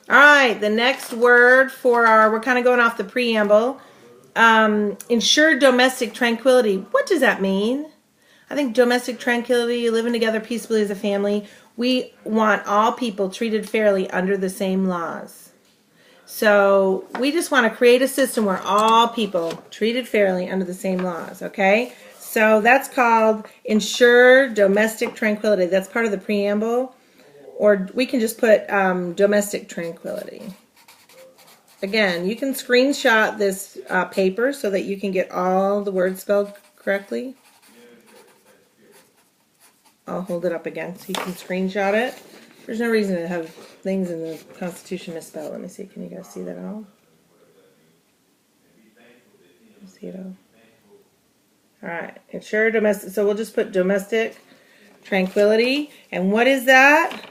All right, the next word for we're kind of going off the preamble. Ensure domestic tranquility. What does that mean? I think domestic tranquility, living together peacefully as a family. We want all people treated fairly under the same laws. So we just want to create a system where all people treated fairly under the same laws, okay? So that's called ensure domestic tranquility. That's part of the preamble. Or we can just put domestic tranquility. Again, you can screenshot this paper so that you can get all the words spelled correctly. I'll hold it up again so you can screenshot it. There's no reason to have things in the Constitution misspelled. Let me see. Can you guys see that all? See it all? All right. Ensure domestic. So we'll just put domestic tranquility. And what is that?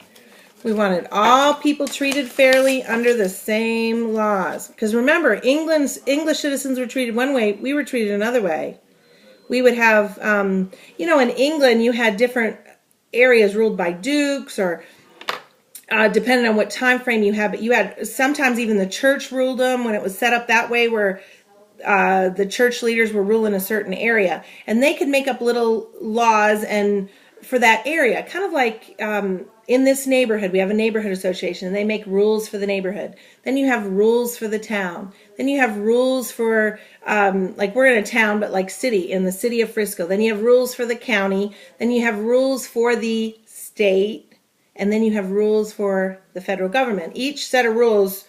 We wanted all people treated fairly under the same laws. Because remember, English citizens were treated one way. We were treated another way. We would have, in England, you had different areas ruled by dukes or depending on what time frame you had. But you had sometimes even the church ruled them when it was set up that way where the church leaders were ruling a certain area. And they could make up little laws and for that area. Kind of like in this neighborhood, we have a neighborhood association and they make rules for the neighborhood. Then you have rules for the town. Then you have rules for, like we're in a town, but like in the city of Frisco. Then you have rules for the county. Then you have rules for the state. And then you have rules for the federal government. Each set of rules,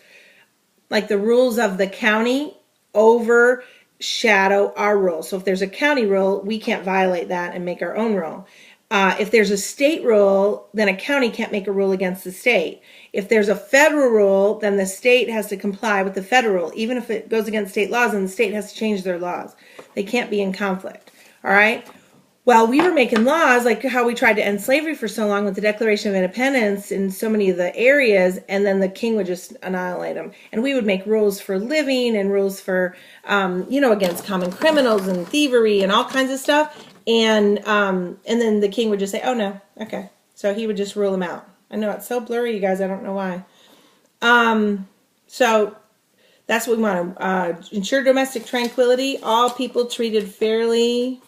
like the rules of the county, overshadow our rules. So if there's a county rule, we can't violate that and make our own rule. If there's a state rule, then a county can't make a rule against the state. If there's a federal rule, then the state has to comply with the federal rule. Even if it goes against state laws, then the state has to change their laws. They can't be in conflict. All right? Well, we were making laws like how we tried to end slavery for so long with the Declaration of Independence in so many of the areas, and then the king would just annihilate them. And we would make rules for living and rules for, against common criminals and thievery and all kinds of stuff. And then the king would just say, oh, no, okay. So he would just rule them out. I know it's so blurry, you guys. I don't know why. So that's what we want to ensure domestic tranquility, all people treated fairly.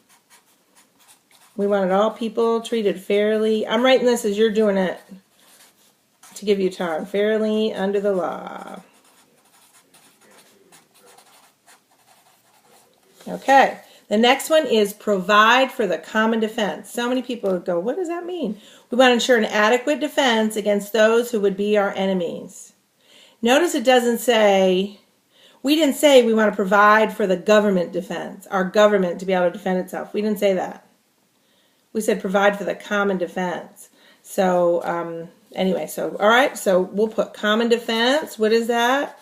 We wanted all people treated fairly. I'm writing this as you're doing it to give you time. Fairly under the law. Okay. The next one is provide for the common defense. So many people go, what does that mean? We want to ensure an adequate defense against those who would be our enemies. Notice it doesn't say, we didn't say we want to provide for the government defense, our government to be able to defend itself. We didn't say that. We said provide for the common defense. So all right, so we'll put common defense. What is that?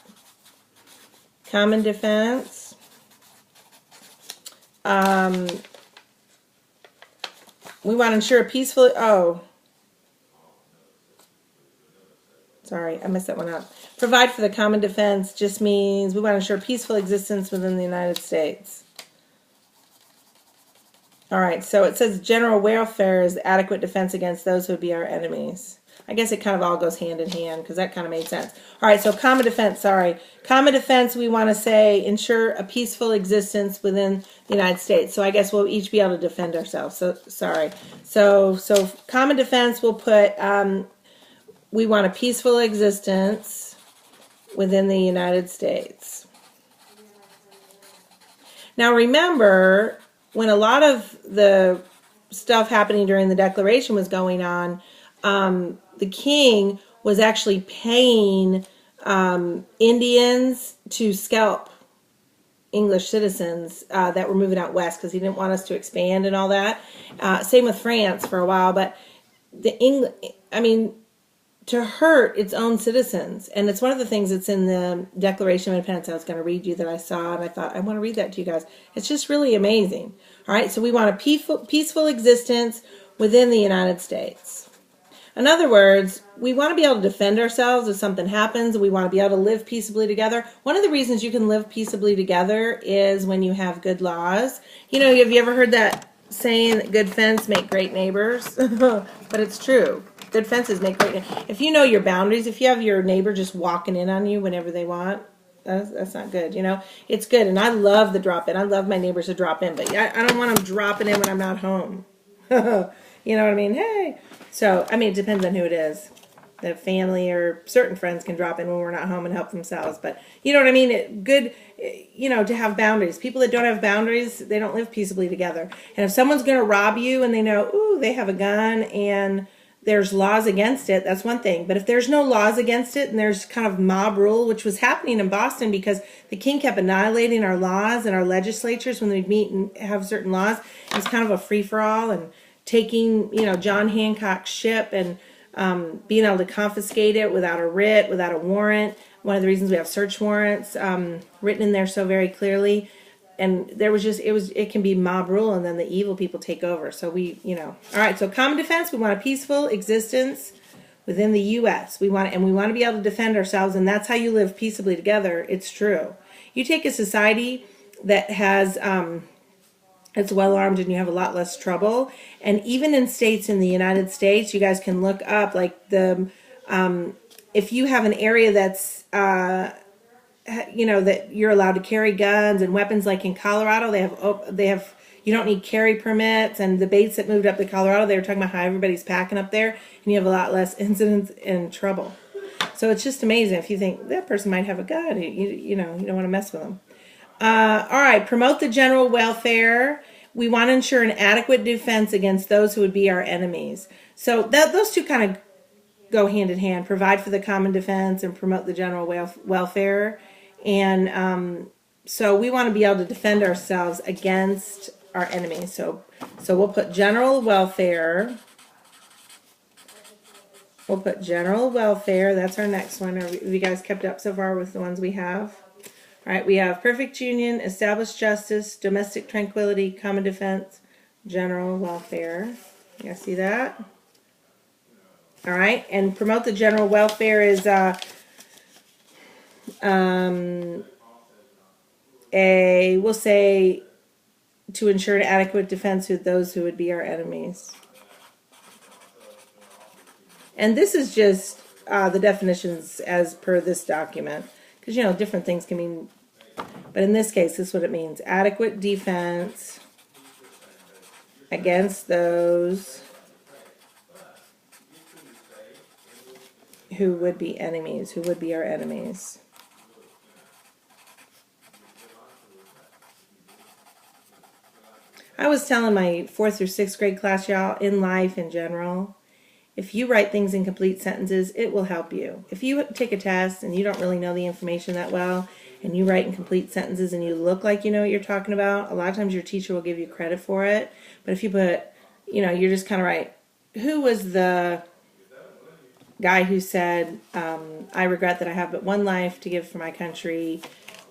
Common defense. We want to ensure a peaceful, sorry, I messed that one up. Provide for the common defense just means we want to ensure peaceful existence within the United States. All right, so it says general welfare is adequate defense against those who would be our enemies. I guess it kind of all goes hand in hand because that kind of made sense. All right, so common defense, Common defense, we want to say ensure a peaceful existence within the United States. So I guess we'll each be able to defend ourselves. So common defense, we'll put, we want a peaceful existence within the United States. Now remember, when a lot of the stuff happening during the Declaration was going on, the king was actually paying Indians to scalp English citizens that were moving out west because he didn't want us to expand and all that. Same with France for a while, but to hurt its own citizens. And it's one of the things that's in the Declaration of Independence I was going to read you that I saw, and I thought, I want to read that to you guys. It's just really amazing. All right, so we want a peaceful existence within the United States. In other words, we want to be able to defend ourselves if something happens. We want to be able to live peaceably together. One of the reasons you can live peaceably together is when you have good laws. You know, have you ever heard that saying that good friends make great neighbors? But it's true. good fences make great. If you know your boundaries, if you have your neighbor just walking in on you whenever they want, that's not good. You know, it's good. And I love the drop in. I love my neighbors to drop in, but I don't want them dropping in when I'm not home. You know what I mean? Hey. So, I mean, it depends on who it is. The family or certain friends can drop in when we're not home and help themselves. But you know what I mean? Good, you know, to have boundaries. People that don't have boundaries, they don't live peaceably together. And if someone's going to rob you and they know, ooh, they have a gun and there's laws against it, that's one thing. But if there's no laws against it and there's kind of mob rule, which was happening in Boston because the king kept annihilating our laws and our legislatures when we'd meet and have certain laws, it was kind of a free-for-all and taking, you know, John Hancock's ship and being able to confiscate it without a writ, without a warrant. One of the reasons we have search warrants written in there so very clearly. And there was just, it can be mob rule and then the evil people take over. So we, you know, all right. So common defense, we want a peaceful existence within the U.S. We want to be able to defend ourselves. And that's how you live peaceably together. It's true. You take a society that has, it's well armed and you have a lot less trouble. And even in states in the United States, you guys can look up like if you have an area that's, you know, that you're allowed to carry guns and weapons, like in Colorado, they have, you don't need carry permits. And the Bates that moved up to Colorado, they were talking about how everybody's packing up there and you have a lot less incidents and trouble. So it's just amazing if you think that person might have a gun, you know, you don't want to mess with them. All right, promote the general welfare. We want to ensure an adequate defense against those who would be our enemies. So those two kind of go hand in hand. Provide for the common defense and promote the general welfare. And so we want to be able to defend ourselves against our enemies. So we'll put general welfare. We'll put general welfare. That's our next one. Have you guys kept up so far with the ones we have? All right, we have perfect union, established justice, domestic tranquility, common defense, general welfare. You guys see that? All right, and promote the general welfare is we'll say to ensure an adequate defense with those who would be our enemies. And this is just the definitions as per this document. Because, you know, different things can mean, but in this case, this is what it means. Adequate defense against those who would be enemies, who would be our enemies. I was telling my 4th or 6th grade class, y'all, in life in general, if you write things in complete sentences, it will help you. If you take a test and you don't really know the information that well, and you write in complete sentences and you look like you know what you're talking about, a lot of times your teacher will give you credit for it. But if you put, you know, you're just kind of write, who was the guy who said, I regret that I have but one life to give for my country,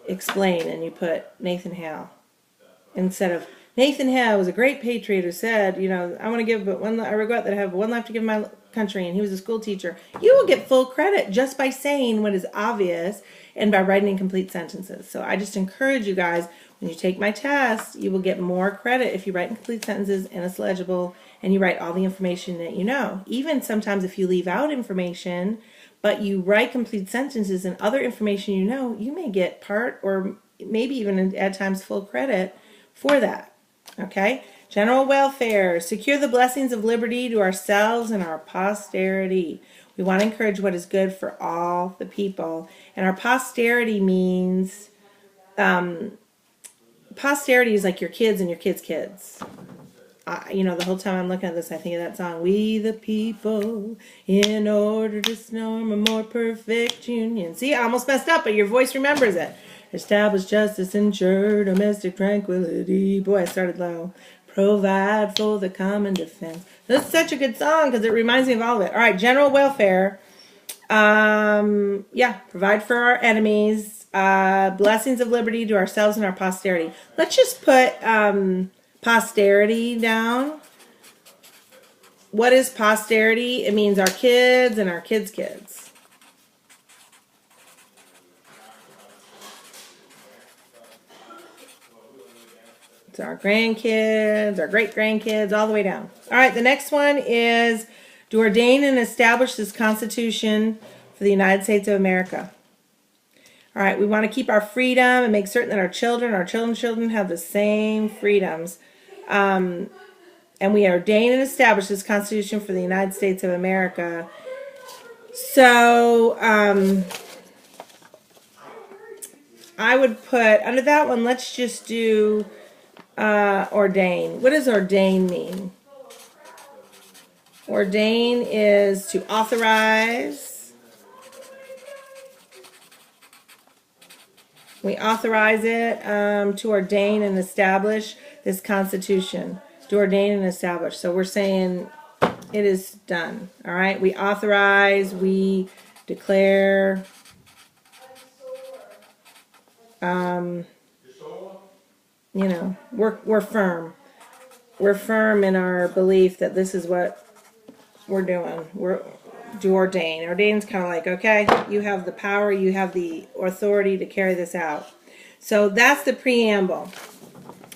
explain, and you put Nathan Hale. Instead of, Nathan Hale was a great patriot who said, you know, I want to give but one, I regret that I have one life to give my country, and he was a school teacher. You will get full credit just by saying what is obvious and by writing in complete sentences. So I just encourage you guys, when you take my test, you will get more credit if you write in complete sentences and it's legible and you write all the information that you know. Even sometimes if you leave out information, but you write complete sentences and other information you know, you may get part or maybe even at times full credit for that. Okay, general welfare, secure the blessings of liberty to ourselves and our posterity. We want to encourage what is good for all the people. And our posterity means, posterity is like your kids and your kids' kids. You know, the whole time I'm looking at this, I think of that song, We the People, in order to storm a more perfect union. See, I almost messed up, but your voice remembers it. Establish justice, ensure domestic tranquility. Boy, I started low. Provide for the common defense. This is such a good song because it reminds me of all of it. All right, general welfare. Yeah, provide for our enemies. Blessings of liberty to ourselves and our posterity. Let's just put posterity down. What is posterity? It means our kids and our kids' kids. It's our grandkids, our great-grandkids, all the way down. All right, the next one is Do ordain and establish this Constitution for the United States of America. All right, we want to keep our freedom and make certain that our children's children have the same freedoms. And we ordain and establish this Constitution for the United States of America. So, I would put, under that one, let's just do ordain. What does ordain mean? Ordain is to authorize. We authorize it to ordain and establish this Constitution. To ordain and establish. So we're saying it is done. All right? We authorize, we declare. You know, we're firm. We're firm in our belief that this is what we're doing. Do ordain. Ordain's kind of like, okay, you have the power, you have the authority to carry this out. So that's the preamble.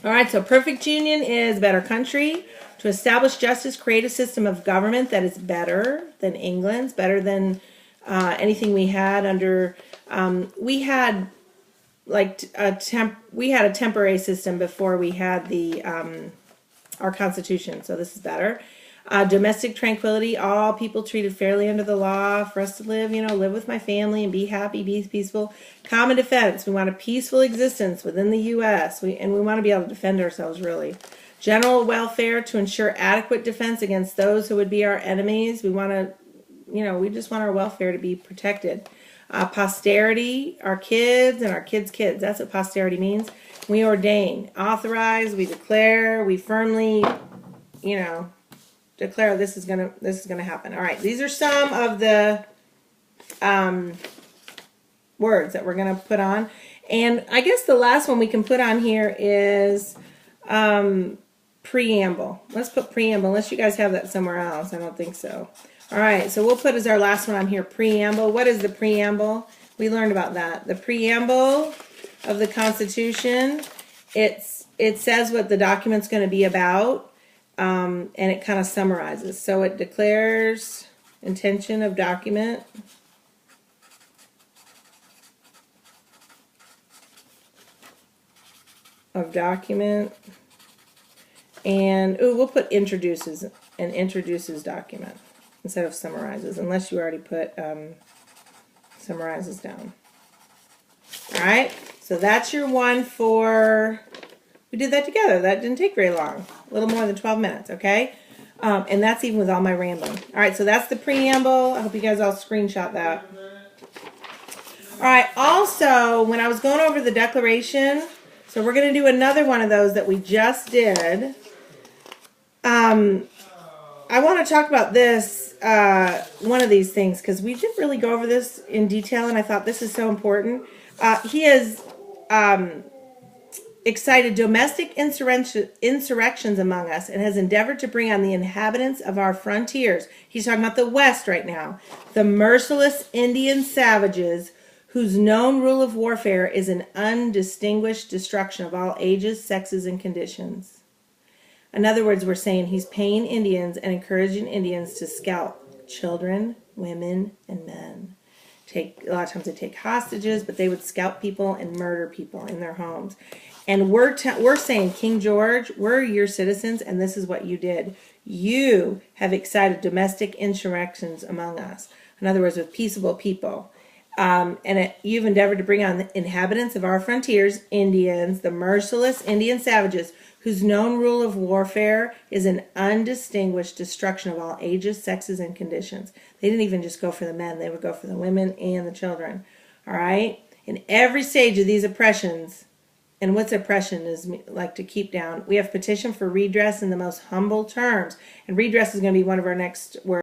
All right, so perfect union is better country. To establish justice, create a system of government that is better than England's, better than anything we had under. We had like we had a temporary system before we had the our Constitution, so this is better. Domestic tranquility, all people treated fairly under the law, for us to live, live with my family and be happy, be peaceful. Common defense, we want a peaceful existence within the U.S. We want to be able to defend ourselves, really. General welfare, to ensure adequate defense against those who would be our enemies. We want to, we just want our welfare to be protected. Posterity, our kids and our kids' kids. That's what posterity means. We ordain, authorize, we declare, we firmly, declare this is gonna happen. All right, these are some of the words that we're gonna put on, and I guess the last one we can put on here is preamble. Let's put preamble, unless you guys have that somewhere else. I don't think so. All right, so we'll put as our last one on here, preamble. What is the preamble? We learned about that. The preamble of the Constitution, it says what the document's going to be about, and it kind of summarizes. So it declares intention of document. And we'll put introduces document instead of summarizes, unless you already put summarizes down. All right, so that's your one for, we did that together. That didn't take very long, a little more than 12 minutes, okay? And that's even with all my rambling. All right, so that's the preamble. I hope you guys all screenshot that. All right, also, when I was going over the Declaration, so we're going to do another one of those that we just did. I want to talk about this, one of these things, because we didn't really go over this in detail, and I thought this is so important. He has excited domestic insurrections among us and has endeavored to bring on the inhabitants of our frontiers. He's talking about the West right now. The merciless Indian savages whose known rule of warfare is an undistinguished destruction of all ages, sexes, and conditions. In other words, we're saying he's paying Indians and encouraging Indians to scalp children, women, and men. A lot of times they take hostages, but they would scalp people and murder people in their homes. And we're saying, King George, we're your citizens, and this is what you did. You have excited domestic insurrections among us. In other words, with peaceable people. You've endeavored to bring on the inhabitants of our frontiers, Indians, the merciless Indian savages, whose known rule of warfare is an undistinguished destruction of all ages, sexes, and conditions. They didn't even just go for the men. They would go for the women and the children. All right? In every stage of these oppressions, and what's oppression is like to keep down, we have petitioned for redress in the most humble terms. And redress is going to be one of our next words.